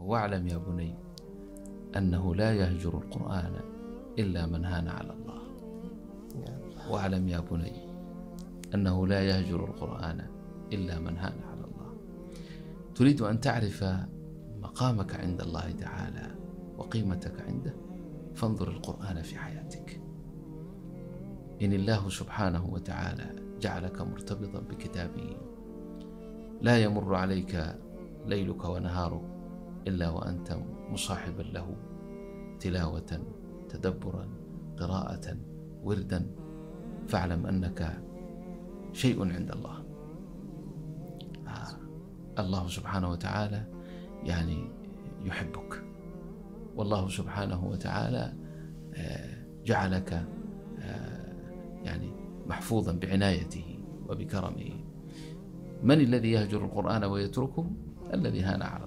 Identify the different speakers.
Speaker 1: واعلم يا بني أنه لا يهجر القرآن إلا من هان على الله. واعلم يا بني أنه لا يهجر القرآن إلا من هان على الله. تريد أن تعرف مقامك عند الله تعالى وقيمتك عنده، فانظر القرآن في حياتك. إن الله سبحانه وتعالى جعلك مرتبطا بكتابه، لا يمر عليك ليلك ونهارك إلا وأنت مصاحبا له تلاوة، تدبرا، قراءة، وردا، فاعلم أنك شيء عند الله. الله سبحانه وتعالى يعني يحبك، والله سبحانه وتعالى جعلك يعني محفوظا بعنايته وبكرمه. من الذي يهجر القرآن ويتركه؟ الذي هان على